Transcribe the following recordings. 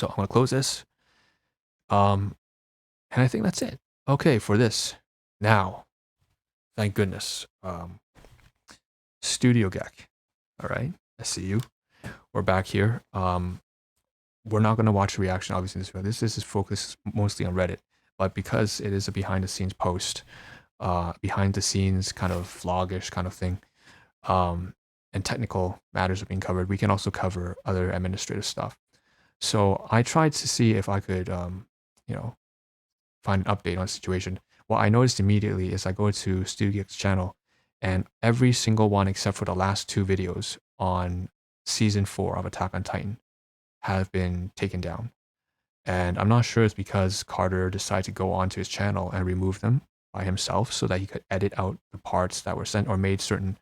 So I'm gonna close this. And I think that's it. Okay, for this. Now, thank goodness. Studio Gek. All right, I see you. We're back here. We're not gonna watch a reaction, obviously, in this video. This is focused mostly on Reddit, but because it is a behind the scenes post, behind the scenes kind of vlogish kind of thing, and technical matters are being covered, we can also cover other administrative stuff. So I tried to see if I could, you know, find an update on the situation. What I noticed immediately is I go to Studio Gek's channel, and every single one except for the last 2 videos on season 4 of Attack on Titan have been taken down. And I'm not sure it's because Carter decided to go onto his channel and remove them by himself so that he could edit out the parts that were sent or make certain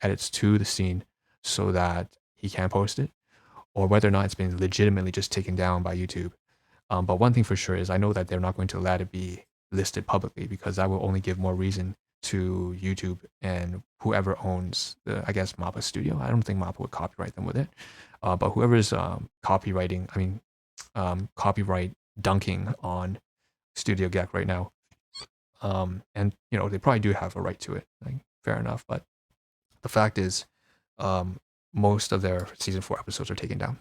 edits to the scene so that he can post it, or whether or not it's been legitimately just taken down by YouTube. But one thing for sure is I know that they're not going to let it be listed publicly because that will only give more reason to YouTube and whoever owns the, I guess, Mappa studio. I don't think Mappa would copyright them with it. But whoever's copyright dunking on Studio Gek right now. And, you know, they probably do have a right to it. Like, fair enough. But the fact is, most of their season 4 episodes are taken down.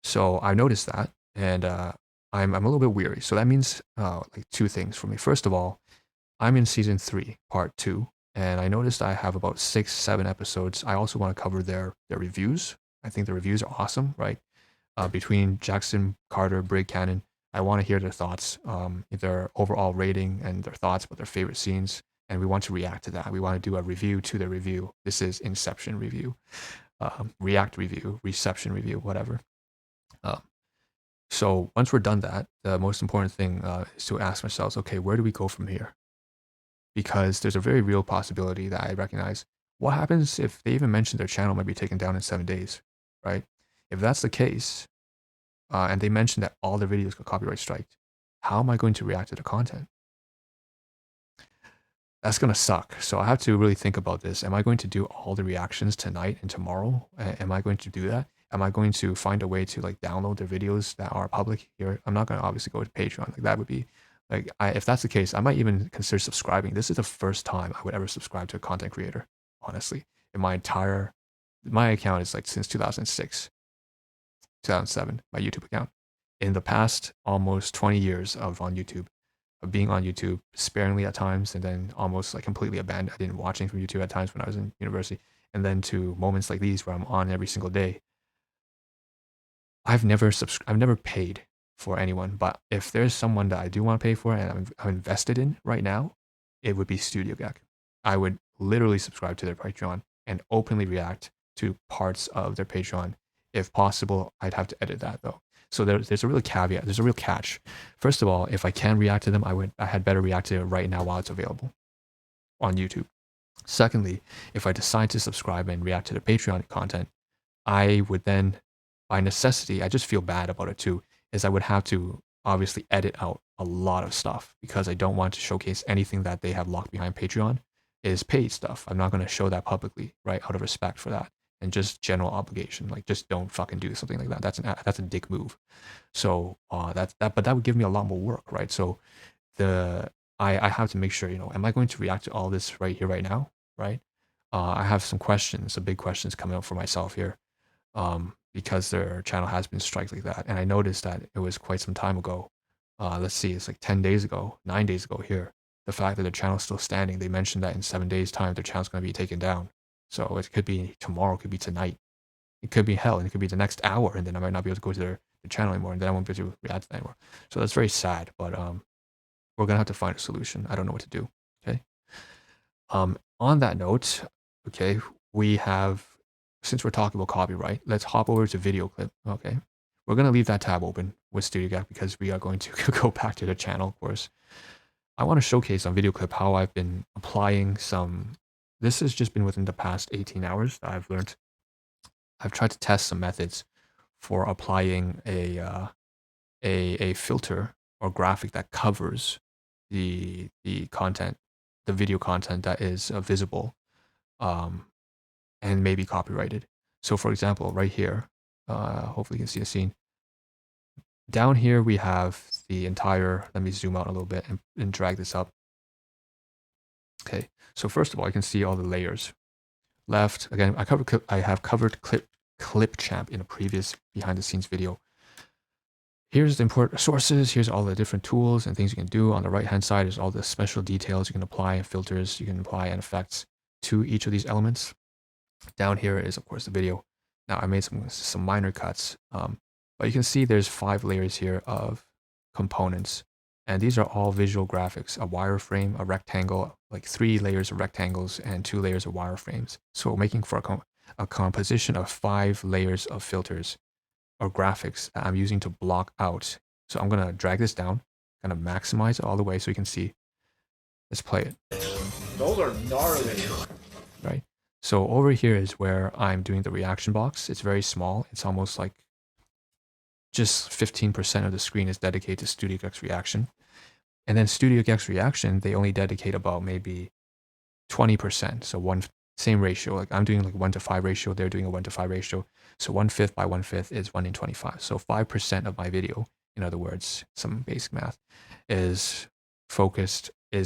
So I noticed that, and I'm a little bit weary. So that means like 2 things for me. First of all, I'm in season 3, part 2, and I noticed I have about 6, 7 episodes. I also want to cover their reviews. I think the reviews are awesome, right? Between Jackson, Carter, Brig, Cannon, I want to hear their thoughts, their overall rating and their thoughts about their favorite scenes. And we want to react to that. We want to do a review to their review. This is Inception review, React review, Reception review, whatever. So once we're done that, the most important thing is to ask ourselves, okay, where do we go from here? Because there's a very real possibility that I recognize. What happens if they even mention their channel might be taken down in 7 days, right? If that's the case, and they mention that all their videos got copyright striked, how am I going to react to the content? That's going to suck. So I have to really think about this. Am I going to do all the reactions tonight and tomorrow? Am I going to do that? Am I going to find a way to like download their videos that are public here? I'm not going to obviously go to Patreon. Like that would be like, if that's the case, I might even consider subscribing. This is the first time I would ever subscribe to a content creator, honestly. In my account is like since 2006, 2007, my YouTube account. In the past almost 20 years of being on YouTube sparingly at times, and then almost like completely abandoned. I didn't watch anything from YouTube at times when I was in university, and then to moments like these where I'm on every single day. I've never paid for anyone, but if there's someone that I do want to pay for and I'm invested in right now, it would be Studio Gek. I would literally subscribe to their Patreon and openly react to parts of their Patreon. If possible, I'd have to edit that though. So there's a real caveat. There's a real catch. First of all, if I can react to them, I had better react to it right now while it's available on YouTube. Secondly, if I decide to subscribe and react to their Patreon content, I would then, by necessity, I just feel bad about it too, is I would have to obviously edit out a lot of stuff because I don't want to showcase anything that they have locked behind Patreon is paid stuff. I'm not going to show that publicly, right? Out of respect for that and just general obligation. Like, just don't fucking do something like that. That's a dick move. So but that would give me a lot more work, right? So I have to make sure, you know, am I going to react to all this right here, right now, right? I have some big questions coming up for myself here, because their channel has been striked like that, and I noticed that it was quite some time ago. Let's see, it's like 10 days ago, 9 days ago here. The fact that their channel's still standing, they mentioned that in 7 days' time their channel's going to be taken down. So it could be tomorrow, it could be tonight, it could be hell, and it could be the next hour, and then I might not be able to go to their channel anymore, and then I won't be able to react to that anymore. So that's very sad, but we're gonna have to find a solution. I don't know what to do. Okay. On that note, okay, we have, since we're talking about copyright, let's hop over to video clip. Okay. We're gonna leave that tab open with Studio Gek because we are going to go back to the channel, of course. I want to showcase on video clip how I've been applying some. This has just been within the past 18 hours that I've learned. I've tried to test some methods for applying a filter or graphic that covers the content, the video content that is visible, and maybe copyrighted. So for example, right here, hopefully you can see the scene. Down here we have the entire, let me zoom out a little bit and drag this up. Okay, so first of all, you can see all the layers. Left, again, I have covered ClipChamp in a previous behind the scenes video. Here's the important sources. Here's all the different tools and things you can do. On the right hand side is all the special details you can apply and filters you can apply and effects to each of these elements. Down here is of course the video. Now I made some minor cuts, but you can see there's 5 layers here of components, and these are all visual graphics: a wireframe, a rectangle, like 3 layers of rectangles and 2 layers of wireframes. So making for a composition of 5 layers of filters or graphics that I'm using to block out. So I'm gonna drag this down, kind of maximize it all the way so you can see. Let's play it. Those are gnarly. Right. So over here is where I'm doing the reaction box. It's very small. It's almost like just 15% of the screen is dedicated to Studio Gex reaction. And then Studio Gex reaction, they only dedicate about maybe 20%. So same ratio, like I'm doing like 1:5 ratio, they're doing a 1:5 ratio. So 1/5 by 1/5 is 1 in 25. So 5% of my video, in other words, some basic math, is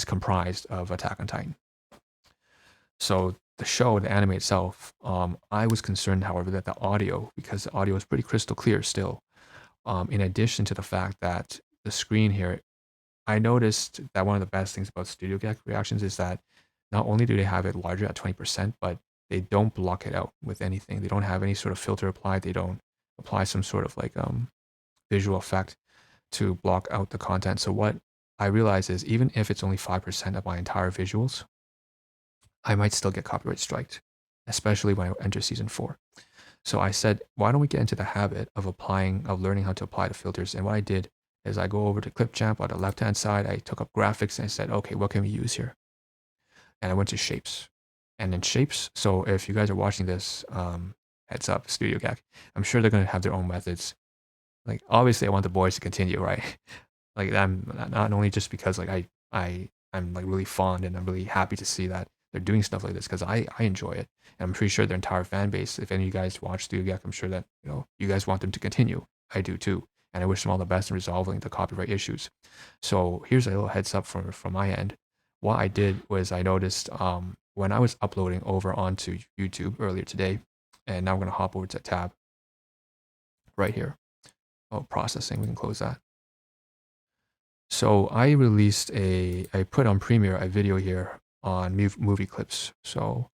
comprised of Attack on Titan. So the show, the anime itself, I was concerned, however, that the audio, because the audio is pretty crystal clear still, in addition to the fact that the screen here, I noticed that one of the best things about Studio Gex reactions is that not only do they have it larger at 20%, but they don't block it out with anything. They don't have any sort of filter applied. They don't apply some sort of like visual effect to block out the content. So what I realize is even if it's only 5% of my entire visuals, I might still get copyright striked, especially when I enter season 4. So I said, why don't we get into the habit of learning how to apply the filters? And what I did is I go over to ClipChamp on the left-hand side. I took up graphics and I said, okay, what can we use here? And I went to shapes. And then shapes, so if you guys are watching this, heads up, Studio Gex, I'm sure they're going to have their own methods. Like, obviously I want the boys to continue, right? Like, I'm not only just because like I'm like really fond and I'm really happy to see that they're doing stuff like this, because I enjoy it. And I'm pretty sure their entire fan base, if any of you guys watch Studio Gex, I'm sure that, you know, you guys want them to continue. I do too. And I wish them all the best in resolving the copyright issues. So here's a little heads up from my end. What I did was I noticed when I was uploading over onto YouTube earlier today, and now I'm going to hop over to tab right here. Oh, processing, we can close that. So I put on Premiere a video here on movie clips. So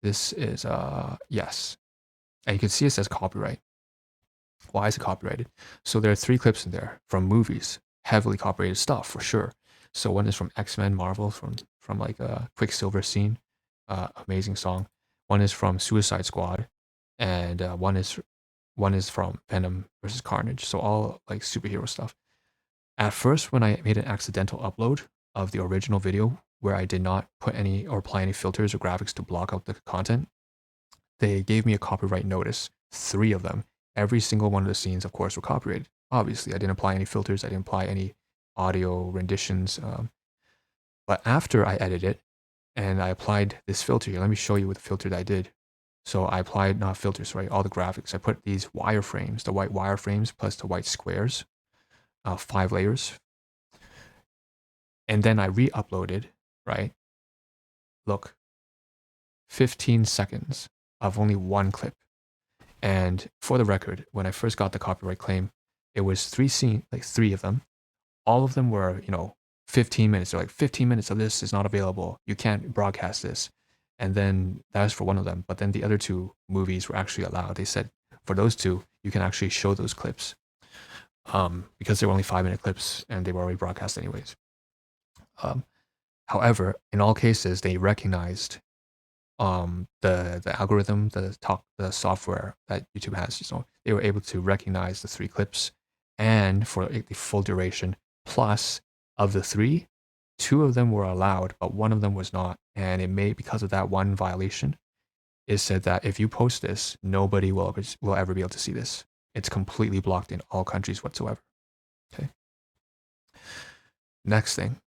this is, yes. And you can see it says copyright. Why is it copyrighted? So there are 3 clips in there from movies, heavily copyrighted stuff for sure. So one is from X-Men Marvel, from like a Quicksilver scene, amazing song. One is from Suicide Squad, and one is from Venom versus Carnage. So all like superhero stuff. At first, when I made an accidental upload of the original video where I did not put any or apply any filters or graphics to block out the content, they gave me a copyright notice, 3 of them. Every single one of the scenes, of course, were copyrighted. Obviously, I didn't apply any filters. I didn't apply any audio renditions. But after I edited it and I applied this filter here, let me show you what the filter that I did. So I applied, not filters, right? All the graphics. I put these wireframes, the white wireframes plus the white squares, 5 layers. And then I re-uploaded, right? Look, 15 seconds of only 1 clip. And for the record, when I first got the copyright claim, it was 3 scenes, like 3 of them. All of them were, you know, 15 minutes. They're like, 15 minutes of this is not available. You can't broadcast this. And then that was for one of them. But then the other 2 movies were actually allowed. They said for those 2, you can actually show those clips because they were only 5-minute clips and they were already broadcast anyways. However, in all cases, they recognized the algorithm, the software that YouTube has. So they were able to recognize the 3 clips, and for the full duration. Plus, of the 3, 2 of them were allowed, but 1 of them was not. And it may, because of that one violation, it said that if you post this, nobody will ever be able to see this. It's completely blocked in all countries whatsoever. Okay. Next thing.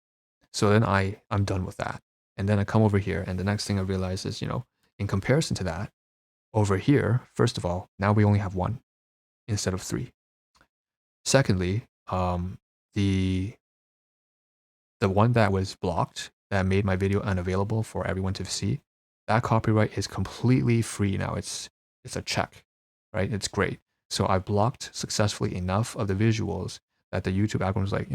So then I'm done with that. And then I come over here, and the next thing I realize is, you know, in comparison to that, over here, first of all, now we only have 1 instead of 3. secondly, the one that was blocked that made my video unavailable for everyone to see, that copyright is completely free now. It's a check, right? It's great. So I blocked successfully enough of the visuals that the YouTube algorithm was like,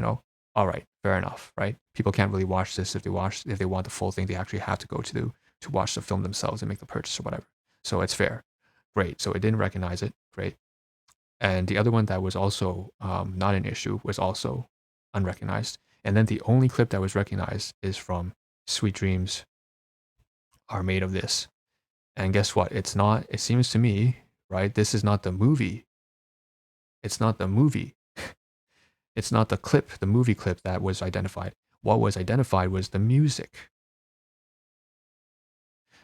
all right, fair enough, right? People can't really watch this if they want the full thing. They actually have to go to watch the film themselves and make the purchase or whatever. So it's fair, great. So it didn't recognize it, great. And the other one that was also not an issue was also unrecognized. And then the only clip that was recognized is from Sweet Dreams Are Made of This. And guess what? It's not, it seems to me, right? This is not the movie. It's not the movie. It's not the clip, the movie clip that was identified. What was identified was the music.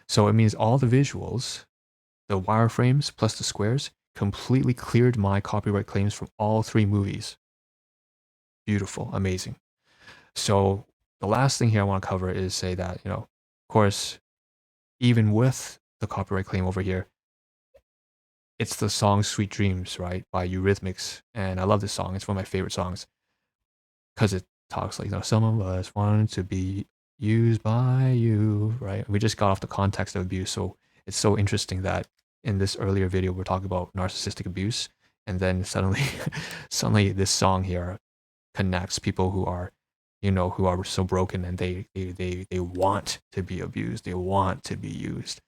So it means all the visuals, the wireframes plus the squares, completely cleared my copyright claims from all 3 movies. Beautiful, amazing. So the last thing here I want to cover is say that, of course, even with the copyright claim over here, it's the song Sweet Dreams, right, by Eurythmics. And I love this song. It's one of my favorite songs because it talks like, some of us want to be used by you, right? We just got off the context of abuse. So it's so interesting that in this earlier video, we're talking about narcissistic abuse. And then suddenly, suddenly this song here connects people who are, who are so broken and they want to be abused. They want to be used.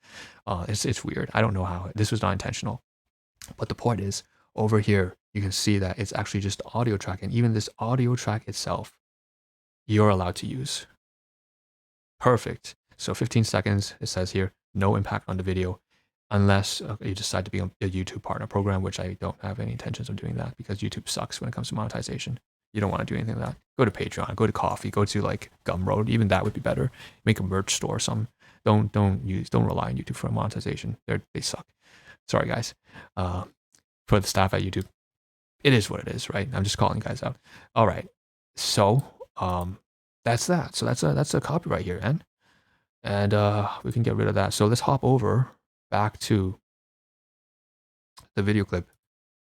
It's weird. I don't know how. This was not intentional. But the point is, over here, you can see that it's actually just the audio track. And even this audio track itself, you're allowed to use. Perfect. So 15 seconds, it says here, no impact on the video, unless you decide to be a YouTube partner program, which I don't have any intentions of doing that because YouTube sucks when it comes to monetization. You don't want to do anything like that. Go to Patreon, go to Coffee, go to like Gumroad. Even that would be better. Make a merch store or something. Don't rely on YouTube for monetization. They suck. Sorry guys. For the staff at YouTube, it is what it is, right? I'm just calling guys out. All right. So that's that. So that's a copyright here, and we can get rid of that. So let's hop over back to the video clip,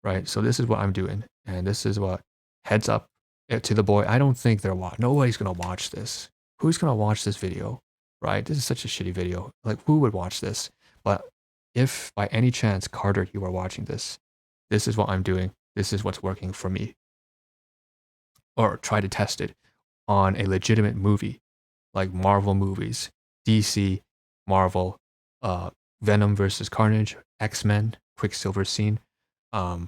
right? So this is what I'm doing, and this is what, heads up to the boy. I don't think they're nobody's gonna watch this. Who's gonna watch this video, right? This is such a shitty video. Like, who would watch this? But if by any chance, Carter, you are watching this, this is what I'm doing. This is what's working for me. Or try to test it on a legitimate movie, like Marvel movies, DC, Marvel, Venom versus Carnage, X-Men, Quicksilver scene. I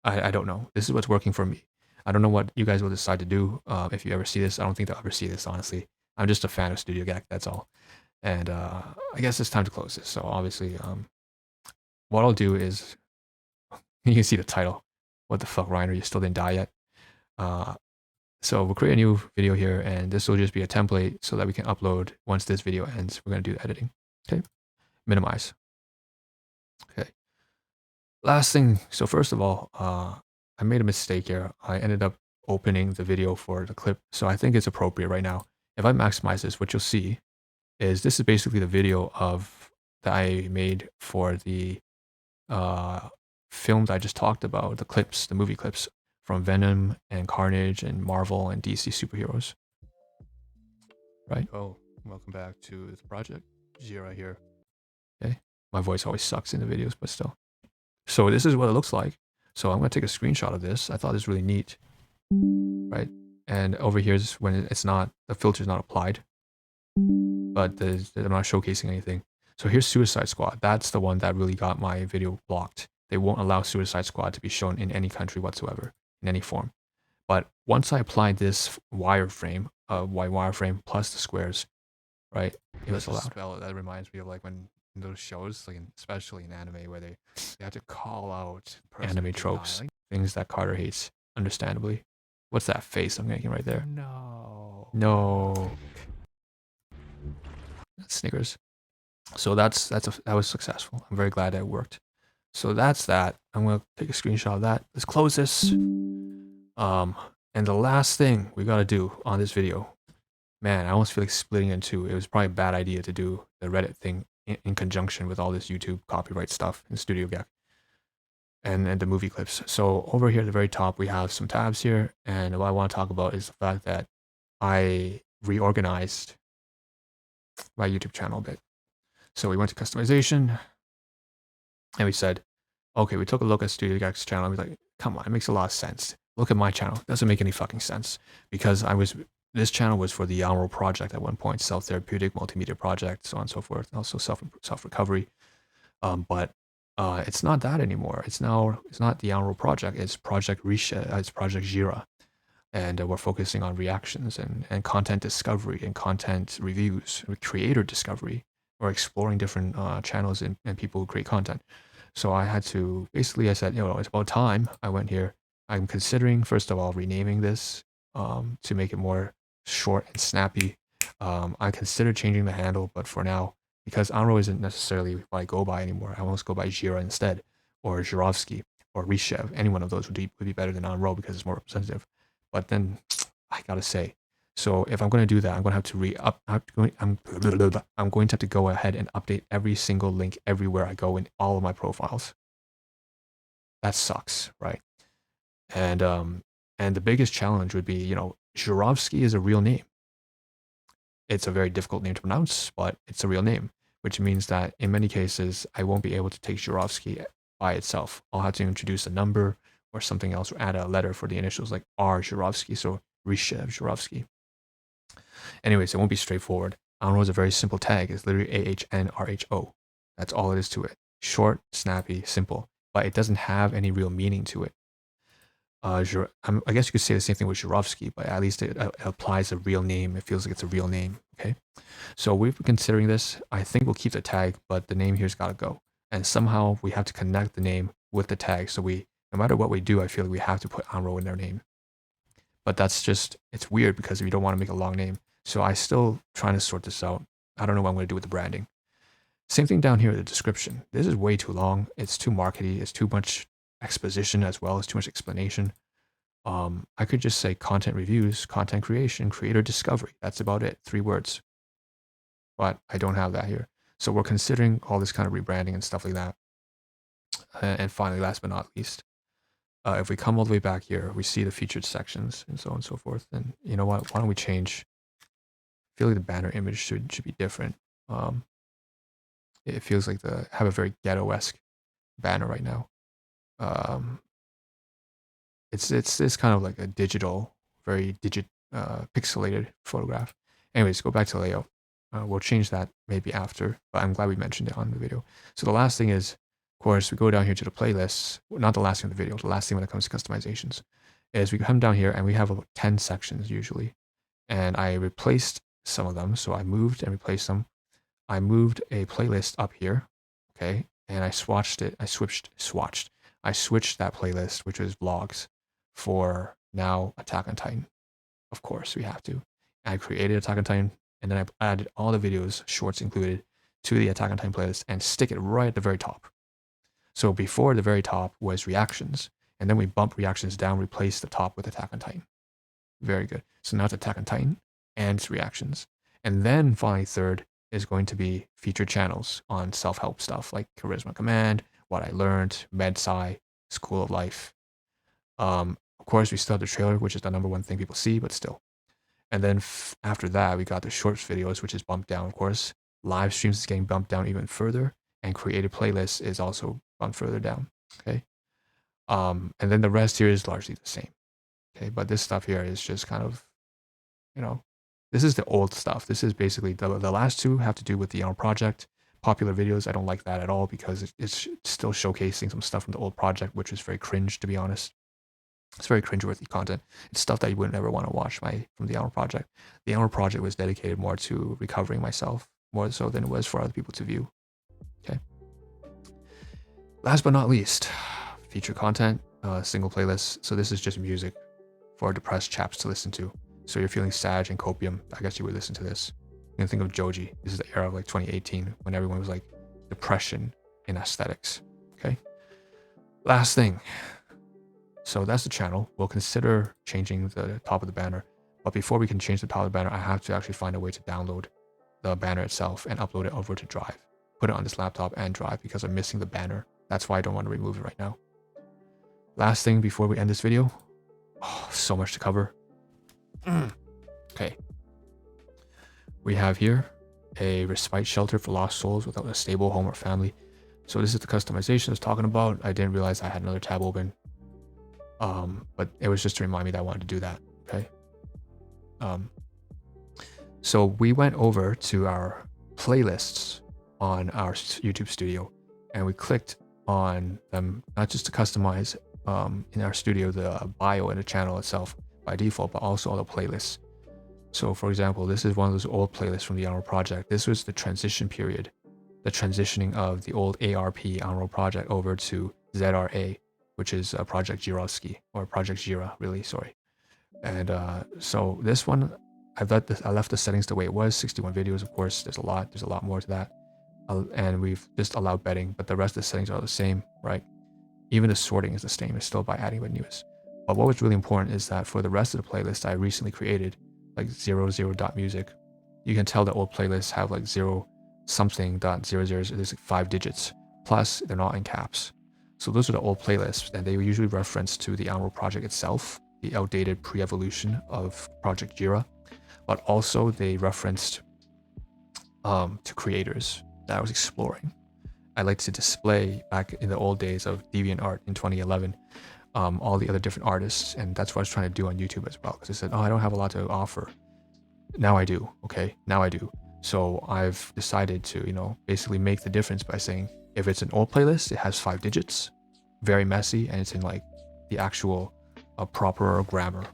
don't know. This is what's working for me. I don't know what you guys will decide to do if you ever see this. I don't think they'll ever see this, honestly. I'm just a fan of Studio Gak, that's all. And I guess it's time to close this. So obviously, what I'll do is, you can see the title. What the fuck, Reiner? You still didn't die yet? So we'll create a new video here, and this will just be a template so that we can upload once this video ends. We're going to do the editing. Okay. Minimize. Okay. Last thing. So first of all, I made a mistake here. I ended up opening the video for the clip. So I think it's appropriate right now. If I maximize this, what you'll see is this is basically the video that I made for the films I just talked about, the clips, the movie clips from Venom and Carnage and Marvel and DC superheroes. Right? Oh, welcome back to the project. ZRA here. Okay. My voice always sucks in the videos, but still. So this is what it looks like. So I'm going to take a screenshot of this. I thought this was really neat. Right? And over here is when it's not, the filter is not applied. But I'm not showcasing anything. So here's Suicide Squad. That's the one that really got my video blocked. They won't allow Suicide Squad to be shown in any country whatsoever, in any form. But once I applied this wireframe plus the squares, right, it was allowed. Spell, that reminds me of like when in those shows, like especially in anime, where they have to call out anime tropes, things that Carter hates, understandably. What's that face I'm making right there? No. Snickers. So that was successful. I'm very glad that it worked. So that's that. I'm gonna take a screenshot of that. Let's close this. And the last thing we gotta do on this video, man, I almost feel like splitting it in two. It was probably a bad idea to do the Reddit thing in conjunction with all this YouTube copyright stuff in Studio Gak. and the movie clips. So over here at the very top, we have some tabs here. And what I want to talk about is the fact that I reorganized my YouTube channel a bit. So we went to customization and we said, okay, we took a look at Studio Gag's channel. And we were like, come on, it makes a lot of sense. Look at my channel. It doesn't make any fucking sense because this channel was for the Unroll project at one point, self-therapeutic multimedia project, so on and so forth, and also self-recovery. But it's not that anymore. It's not the Unroll project. It's Project Risha. It's Project Jira. And we're focusing on reactions and content discovery and content reviews, creator discovery. We're exploring different channels and people who create content. So I had to, basically I said, it's about time I went here. I'm considering, first of all, renaming this to make it more short and snappy. I considered changing the handle, but for now, because Anro isn't necessarily what I go by anymore, I almost go by Jira instead, or Jirovsky, or Rishev. Any one of those would be better than Anro because it's more representative. But then I gotta say, so if I'm going to do that, I'm going to have to I'm going to have to go ahead and update every single link everywhere I go in all of my profiles. That sucks, right? And the biggest challenge would be, Jirovsky is a real name. It's a very difficult name to pronounce, but it's a real name, which means that in many cases, I won't be able to take Jirovsky by itself. I'll have to introduce a number or something else, or add a letter for the initials like R Jirovsky, so Rishev Jirovsky. Anyways, it won't be straightforward. Unroll is a very simple tag. It's literally AHNRHO. That's all it is to it. Short, snappy, simple, but it doesn't have any real meaning to it. I guess you could say the same thing with Jirovsky, but at least it applies a real name. It feels like it's a real name, okay? So we've been considering this. I think we'll keep the tag, but the name here's got to go. And somehow we have to connect the name with the tag. So no matter what we do, I feel like we have to put Unroll in their name. But that's just, it's weird because we don't want to make a long name. So I still trying to sort this out. I don't know what I'm going to do with the branding. Same thing down here, the description. This is way too long. It's too markety. It's too much exposition as well as too much explanation. I could just say content reviews, content creation, creator discovery. That's about it. 3 words. But I don't have that here. So we're considering all this kind of rebranding and stuff like that. And finally, last but not least, if we come all the way back here, we see the featured sections and so on and so forth. And you know what? Why don't we change? I feel like the banner image should be different. It feels like have a very ghetto-esque banner right now. It's kind of like a digital, very pixelated photograph. Anyways, go back to layout. We'll change that maybe after, but I'm glad we mentioned it on the video. So the last thing is, of course, we go down here to the playlists. Not the last thing in the video, the last thing when it comes to customizations, is we come down here and we have about 10 sections usually. And I replaced some of them. So I moved and replaced them. I moved a playlist up here, okay? And I switched that playlist, which was vlogs, for now Attack on Titan. Of course, we have to. I created Attack on Titan, and then I added all the videos, shorts included, to the Attack on Titan playlist and stick it right at the very top. So before the very top was reactions, and then we bump reactions down, replace the top with Attack on Titan. Very good. So now it's Attack on Titan and it's reactions. And then finally third is going to be featured channels on self-help stuff like Charisma Command, What I Learned, MedSci, School of Life. Of course, we still have the trailer, which is the #1 thing people see, but still. And then after that, we got the shorts videos, which is bumped down, of course. Live streams is getting bumped down even further, and created playlists is also bumped further down, okay? And then the rest here is largely the same, okay? But this stuff here is just kind of, this is the old stuff. This is basically, the last two have to do with the project. Popular videos, I don't like that at all because it's still showcasing some stuff from the old project, which is very cringe, to be honest. It's very cringeworthy content. It's stuff that you would never want to watch from the Hour Project. The Hour Project was dedicated more to recovering myself, more so than it was for other people to view. Okay. Last but not least, feature content, single playlist. So this is just music for depressed chaps to listen to. So you're feeling sad and copium, I guess you would listen to this. You can think of Joji. This is the era of like 2018 when everyone was like depression in aesthetics. Okay. Last thing. So that's the channel. We'll consider changing the top of the banner. But before we can change the top of the banner, I have to actually find a way to download the banner itself and upload it over to Drive. Put it on this laptop and Drive because I'm missing the banner. That's why I don't want to remove it right now. Last thing before we end this video. Oh, so much to cover. Okay. We have here a respite shelter for lost souls without a stable home or family. So this is the customization I was talking about. I didn't realize I had another tab open. But it was just to remind me that I wanted to do that. Okay. So we went over to our playlists on our YouTube studio, and we clicked on them, not just to customize in our studio the bio and the channel itself by default, but also all the playlists. So for example, this is one of those old playlists from the Unreal project. This was the transition period, the transitioning of the old ARP Unreal project over to ZRA, which is Project Jirovsky, or Project Jira, really, sorry. And so this one, I left the settings the way it was, 61 videos, of course, there's a lot more to that. And we've just allowed betting, but the rest of the settings are the same, right? Even the sorting is the same, it's still by adding the newest. But what was really important is that for the rest of the playlist I recently created, like 00.music, you can tell the old playlists have like 0 something dot 00, there's like 5 digits, plus they're not in caps. So those are the old playlists, and they were usually referenced to the Unreal project itself, the outdated pre-evolution of Project Jira, but also they referenced to creators that I was exploring. I like to display, back in the old days of DeviantArt in 2011, all the other different artists, and that's what I was trying to do on YouTube as well, because I said, oh, I don't have a lot to offer. Now I do, okay? Now I do. So I've decided to, you know, basically make the difference by saying, if it's an old playlist, it has 5 digits, very messy, and it's in like the actual proper grammar.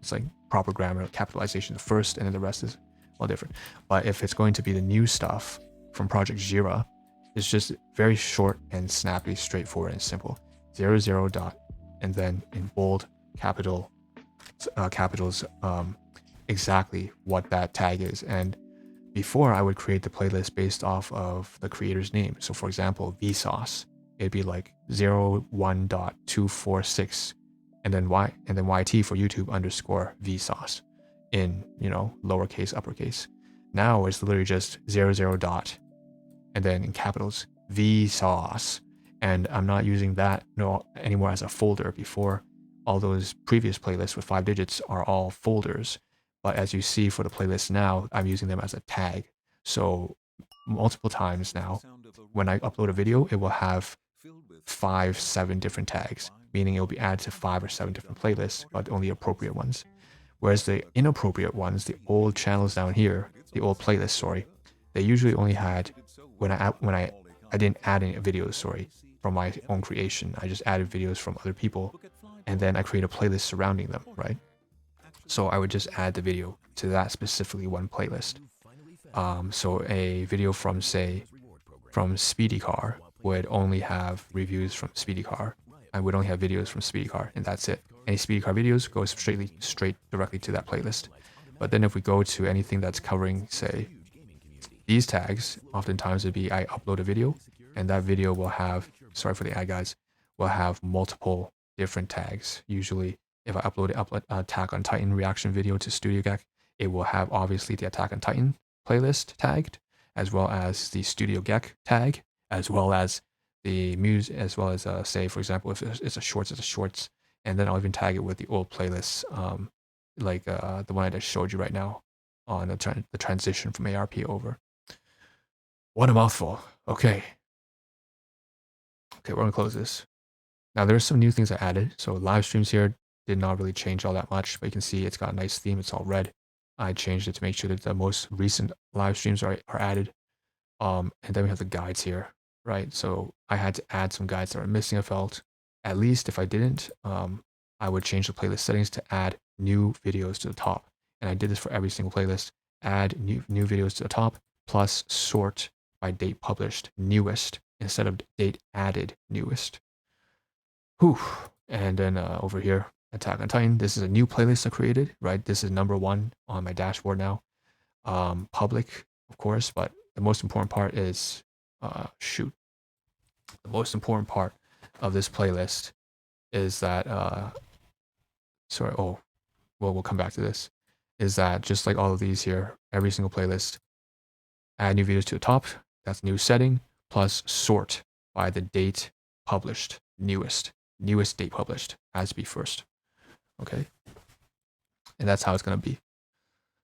It's like proper grammar, capitalization first, and then the rest is all different. But if it's going to be the new stuff from Project Jira, it's just very short and snappy, straightforward and simple. 00 dot, and then in bold capitals, exactly what that tag is. And before, I would create the playlist based off of the creator's name. So for example, Vsauce, it'd be like 01.246, and then YT for YouTube _ Vsauce in, you know, lowercase, uppercase. Now it's literally just 00 dot, and then in capitals, Vsauce. And I'm not using that anymore as a folder. Before, all those previous playlists with 5 digits are all folders. But as you see for the playlist now, I'm using them as a tag. So multiple times now, when I upload a video, it will have 5, 7 different tags, meaning it will be added to 5 or 7 different playlists, but only appropriate ones. Whereas the inappropriate ones, the old channels down here, the old playlists, sorry, they usually only had, when I didn't add any videos, sorry, from my own creation. I just added videos from other people, and then I create a playlist surrounding them, right? So I would just add the video to that specifically one playlist. So a video from, say, from Speedy Car would only have reviews from Speedy Car. I would only have videos from Speedy Car, and that's it. Any Speedy Car videos go straight directly to that playlist. But then if we go to anything that's covering, say, these tags, oftentimes it'd be I upload a video, and that video will have, sorry for the ad guys, will have multiple different tags. Usually, if I upload an Attack on Titan reaction video to Studio Gek, it will have obviously the Attack on Titan playlist tagged, as well as the Studio Gek tag, as well as the music, as well as say, for example, if it's a shorts, and then I'll even tag it with the old playlists, like the one I just showed you right now on the transition from ARP over. What a mouthful. Okay, we're gonna close this. Now there's some new things I added. So live streams here did not really change all that much, but you can see it's got a nice theme. It's all red. I changed it to make sure that the most recent live streams are added. And then we have the guides here, right? So I had to add some guides that are missing, I felt. At least if I didn't, I would change the playlist settings to add new videos to the top. And I did this for every single playlist. Add new videos to the top, plus sort by date published newest instead of date added newest. Whew. And then over here, Attack on Titan. This is a new playlist I created, right? This is #1 on my dashboard now. Public, of course, but the most important part is, the most important part of this playlist is that, we'll come back to this, is that just like all of these here, every single playlist, add new videos to the top, that's new setting, plus sort by the date published, newest. newest date published has to be first. Okay. And that's how it's going to be.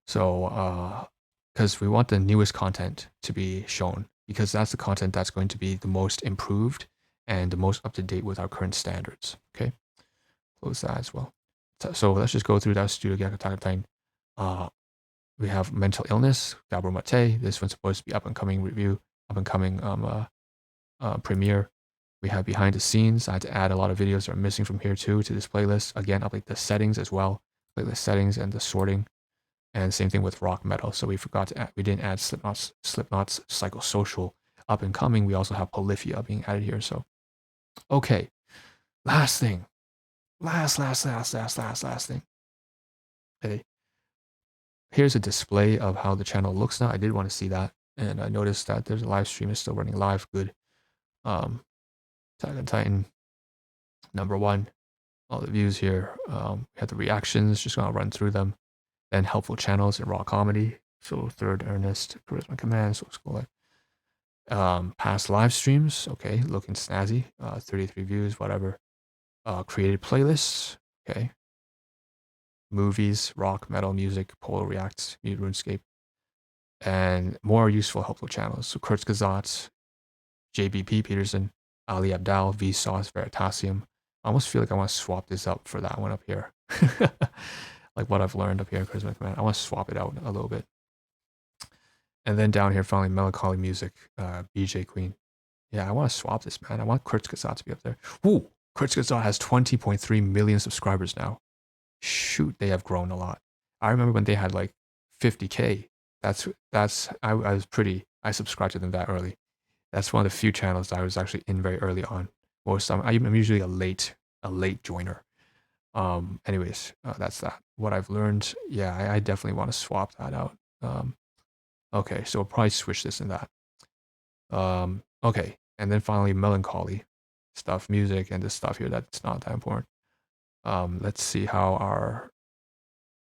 So, because we want the newest content to be shown, because that's the content that's going to be the most improved and the most up to date with our current standards. Okay. Close that as well. So let's just go through that Studio Gag Attack on Titan. We have mental illness, Gabor Mate. This one's supposed to be up and coming review, up and coming premiere. We have behind the scenes. I had to add a lot of videos that are missing from here too to this playlist. Again, update the settings as well, playlist settings and the sorting. And same thing with rock metal. So we forgot to add, we didn't add Slipknot's Psychosocial up and coming. We also have Polyphia being added here. So, okay, last thing, last thing. Okay, here's a display of how the channel looks now. I did want to see that, and I noticed that there's a live stream is still running live. Good. Attack on Titan #1. All the views here. We have the reactions. Just gonna run through them. Then helpful channels and raw comedy. So third earnest charisma command. So school life. Past live streams. Okay, looking snazzy. 33 views. Whatever. Created playlists. Okay. Movies, rock, metal, music, Polo Reacts, Mute RuneScape, and more useful, helpful channels. So Kurzgesagt, JBP Peterson, Ali Abdal, Vsauce, Veritasium. I almost feel like I want to swap this up for that one up here. Like what I've learned up here in Charisma Command. I want to swap it out a little bit. And then down here, finally, Melancholy Music, BJ Queen. Yeah, I want to swap this, man. I want Kurzgesagt to be up there. Ooh, Kurzgesagt has 20.3 million subscribers now. Shoot, they have grown a lot. I remember when they had like 50K. I subscribed to them that early. That's one of the few channels that I was actually in very early on. Most of the time, I'm usually a late joiner. Anyways, that's that. What I've learned, yeah, I definitely want to swap that out. Okay, so I'll probably switch this and that. Okay, and then finally melancholy stuff, music, and this stuff here that's not that important. Let's see how our,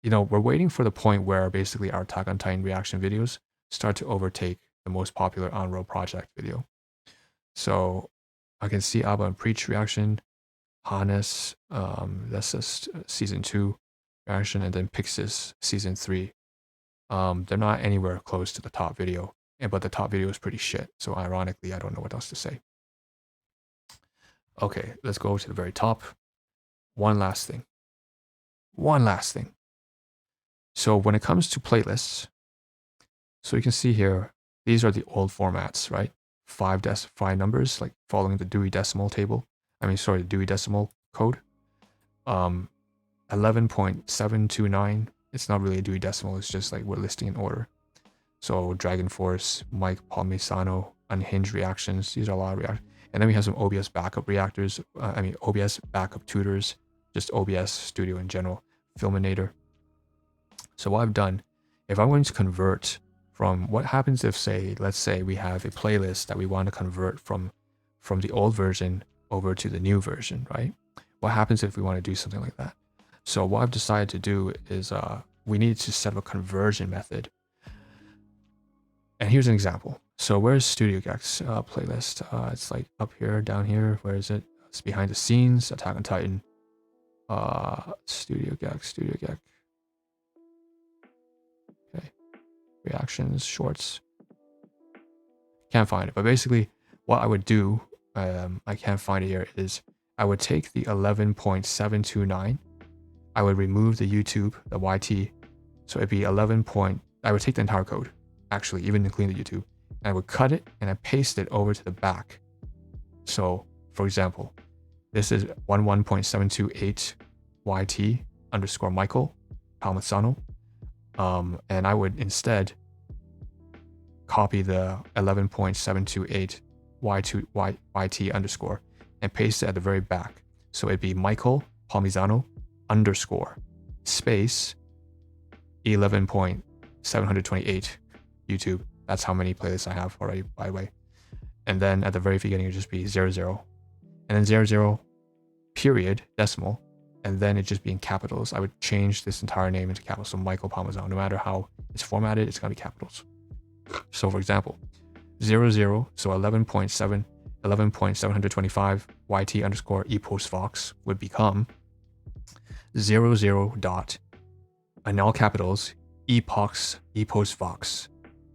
we're waiting for the point where basically our Attack on Titan reaction videos start to overtake the most popular on-roll project video. So I can see Abba and Preach reaction, Hannes, that's just season 2 reaction, and then Pixis season 3. They're not anywhere close to the top video, but the top video is pretty shit. So ironically, I don't know what else to say. Okay, let's go to the very top. One last thing. So when it comes to playlists, so you can see here, these are the old formats, right? 5 numbers, like following the Dewey Decimal table. The Dewey Decimal code. 11.729. It's not really a Dewey Decimal. It's just like we're listing in order. So Dragon Force, Mike Palmisano, Unhinged reactions. These are a lot of reactions. And then we have some OBS backup reactors. OBS backup tutors. Just OBS Studio in general, Filminator. So what I've done, if I'm going to convert from, what happens if, let's say we have a playlist that we want to convert from the old version over to the new version, right? What happens if we want to do something like that? So what I've decided to do is we need to set up a conversion method. And here's an example. So where's Studio Gag's playlist? It's like up here, down here. Where is it? It's behind the scenes, Attack on Titan. Studio Gag. Okay. Reactions, shorts. Can't find it. But basically, what I would do, I can't find it here, is I would take the 11.729. I would remove the YouTube, the YT. So it'd be 11. I would take the entire code, actually, even including the YouTube. And I would cut it and I paste it over to the back. So, for example, this is 11.728 YT _ Michael Palmisano. And I would instead copy the 11.728 YT _ and paste it at the very back. So it'd be Michael Palmisano _ space 11.728 YouTube. That's how many playlists I have already, by the way. And then at the very beginning, it'd just be 00. And then 00 period decimal. And then it just be in capitals. I would change this entire name into capitals. So Michael Palmisano, no matter how it's formatted, it's going to be capitals. So for example, 00, so 11.7, 11.725 YT underscore epost vox would become 00 dot, in all capitals, epox epost vox,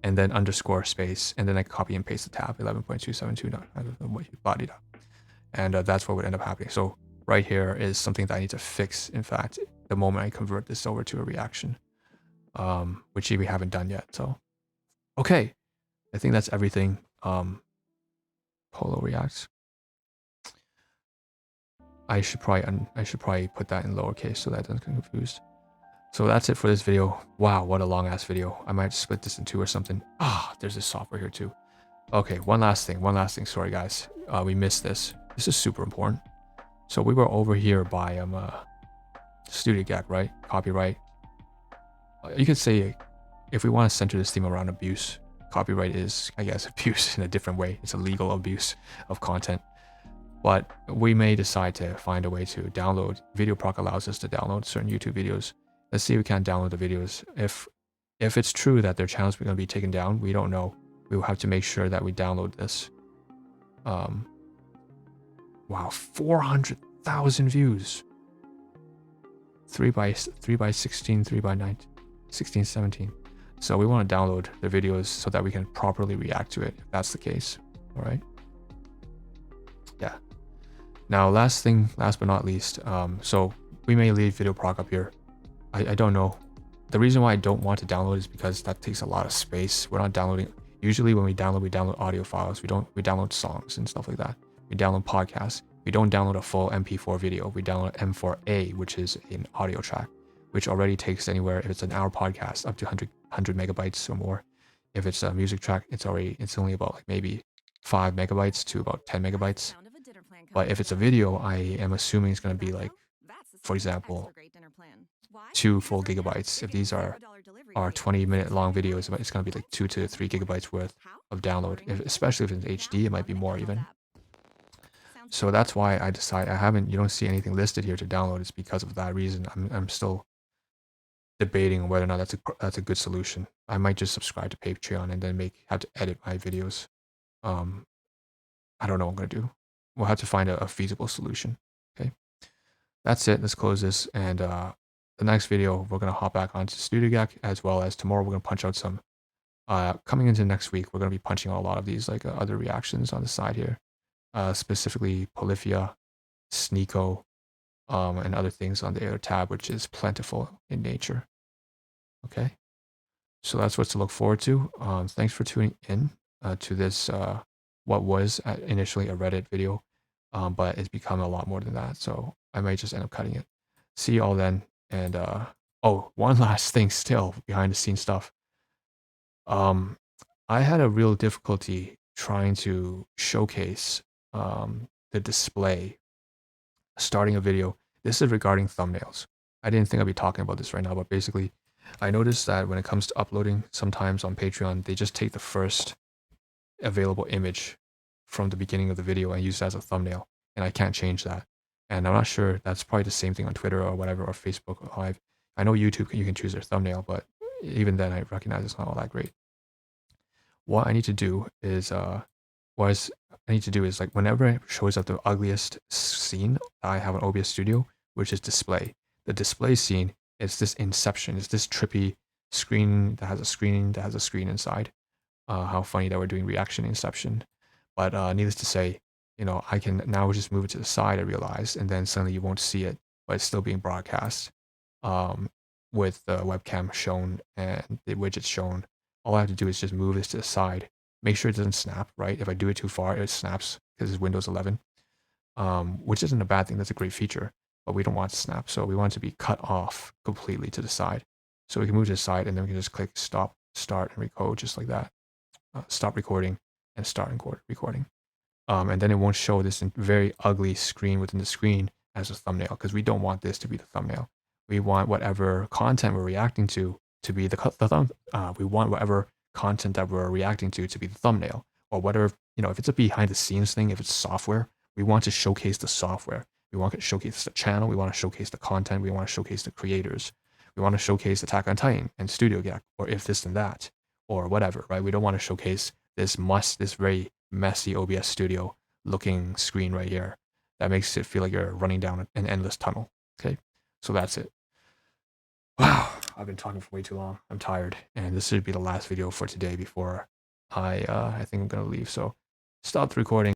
and then underscore space, and then I copy and paste the tab 11.272. I don't know what you bodied up, and that's what would end up happening. So right here is something that I need to fix. In fact, the moment I convert this over to a reaction, which we haven't done yet. So okay, I think that's everything. Polo reacts. I should probably put that in lowercase so that doesn't get confused. So that's it for this video. Wow, what a long ass video. I might split this in two or something. There's this software here too. Okay, one last thing. Sorry guys, we missed this. This is super important. So we were over here by Studio Gag, right? Copyright. You could say if we want to center this theme around abuse, copyright is, I guess, abuse in a different way. It's a legal abuse of content. But we may decide to find a way to download. VideoProc allows us to download certain YouTube videos. Let's see if we can download the videos. If it's true that their channels are going to be taken down, we don't know. We will have to make sure that we download this. Wow, 400,000 views. 3 by 16, 3 by 9, 16, 17. So we want to download the videos so that we can properly react to it, if that's the case. All right. Yeah. Now, last but not least, so we may leave VideoProc up here. I don't know. The reason why I don't want to download is because that takes a lot of space. We're not downloading. Usually when we download audio files. We download songs and stuff like that. We download podcasts. We don't download a full MP4 video. We download M4A, which is an audio track, which already takes anywhere, if it's an hour podcast, up to 100 megabytes or more. If it's a music track, it's only about like maybe 5 megabytes to about 10 megabytes. But if it's a video, I am assuming it's going to be like, for example, 2 full gigabytes. If these are 20-minute long videos, it's going to be like 2 to 3 gigabytes worth of download. Especially if it's HD, it might be more even. So that's why I decide you don't see anything listed here to download. It's because of that reason. I'm still debating whether or not that's a good solution. I might just subscribe to Patreon and then have to edit my videos. I don't know what I'm gonna do. We'll have to find a feasible solution. Okay, that's it. Let's close this, and the next video we're gonna hop back onto Studio Gag, as well as tomorrow we're gonna punch out some. Coming into next week, we're gonna be punching out a lot of these like other reactions on the side here, specifically Polyphia, Sneeko, and other things on the other tab, which is plentiful in nature. Okay, so that's what to look forward to. Thanks for tuning in to this, what was initially a Reddit video, but it's become a lot more than that, so I might just end up cutting it. See you all then, and oh, one last thing still, behind the scenes stuff. I had a real difficulty trying to showcase the display starting a video. This is regarding thumbnails. I didn't think I'd be talking about this right now, but basically I noticed that when it comes to uploading, sometimes on Patreon, they just take the first available image from the beginning of the video and use it as a thumbnail, and I can't change that. And I'm not sure, that's probably the same thing on Twitter or whatever, or Facebook Live. I know YouTube, you can choose their thumbnail, but even then I recognize it's not all that great. What I need to do is, like whenever it shows up the ugliest scene, I have an OBS Studio, which is display. The display scene is this inception. It's this trippy screen that has a screen inside. How funny that we're doing reaction inception. But needless to say, I can now just move it to the side, I realized, and then suddenly you won't see it, but it's still being broadcast with the webcam shown and the widgets shown. All I have to do is just move this to the side. Make sure it doesn't snap, right? If I do it too far, it snaps because it's Windows 11, which isn't a bad thing. That's a great feature, but we don't want it to snap. So we want it to be cut off completely to the side. So we can move to the side, and then we can just click stop, start, and recode just like that. Stop recording and start recording. And then it won't show this very ugly screen within the screen as a thumbnail, because we don't want this to be the thumbnail. We want whatever content we're reacting to be we want whatever content that we're reacting to be the thumbnail, or whatever, if it's a behind the scenes thing, if it's software, we want to showcase the software. We want to showcase the channel. We want to showcase the content. We want to showcase the creators. We want to showcase Attack on Titan and Studio Gag, or if this and that, or whatever, right? We don't want to showcase this very messy OBS Studio looking screen right here that makes it feel like you're running down an endless tunnel. Okay, so that's it. Wow, I've been talking for way too long. I'm tired, and this should be the last video for today before I think I'm gonna leave. So stop the recording.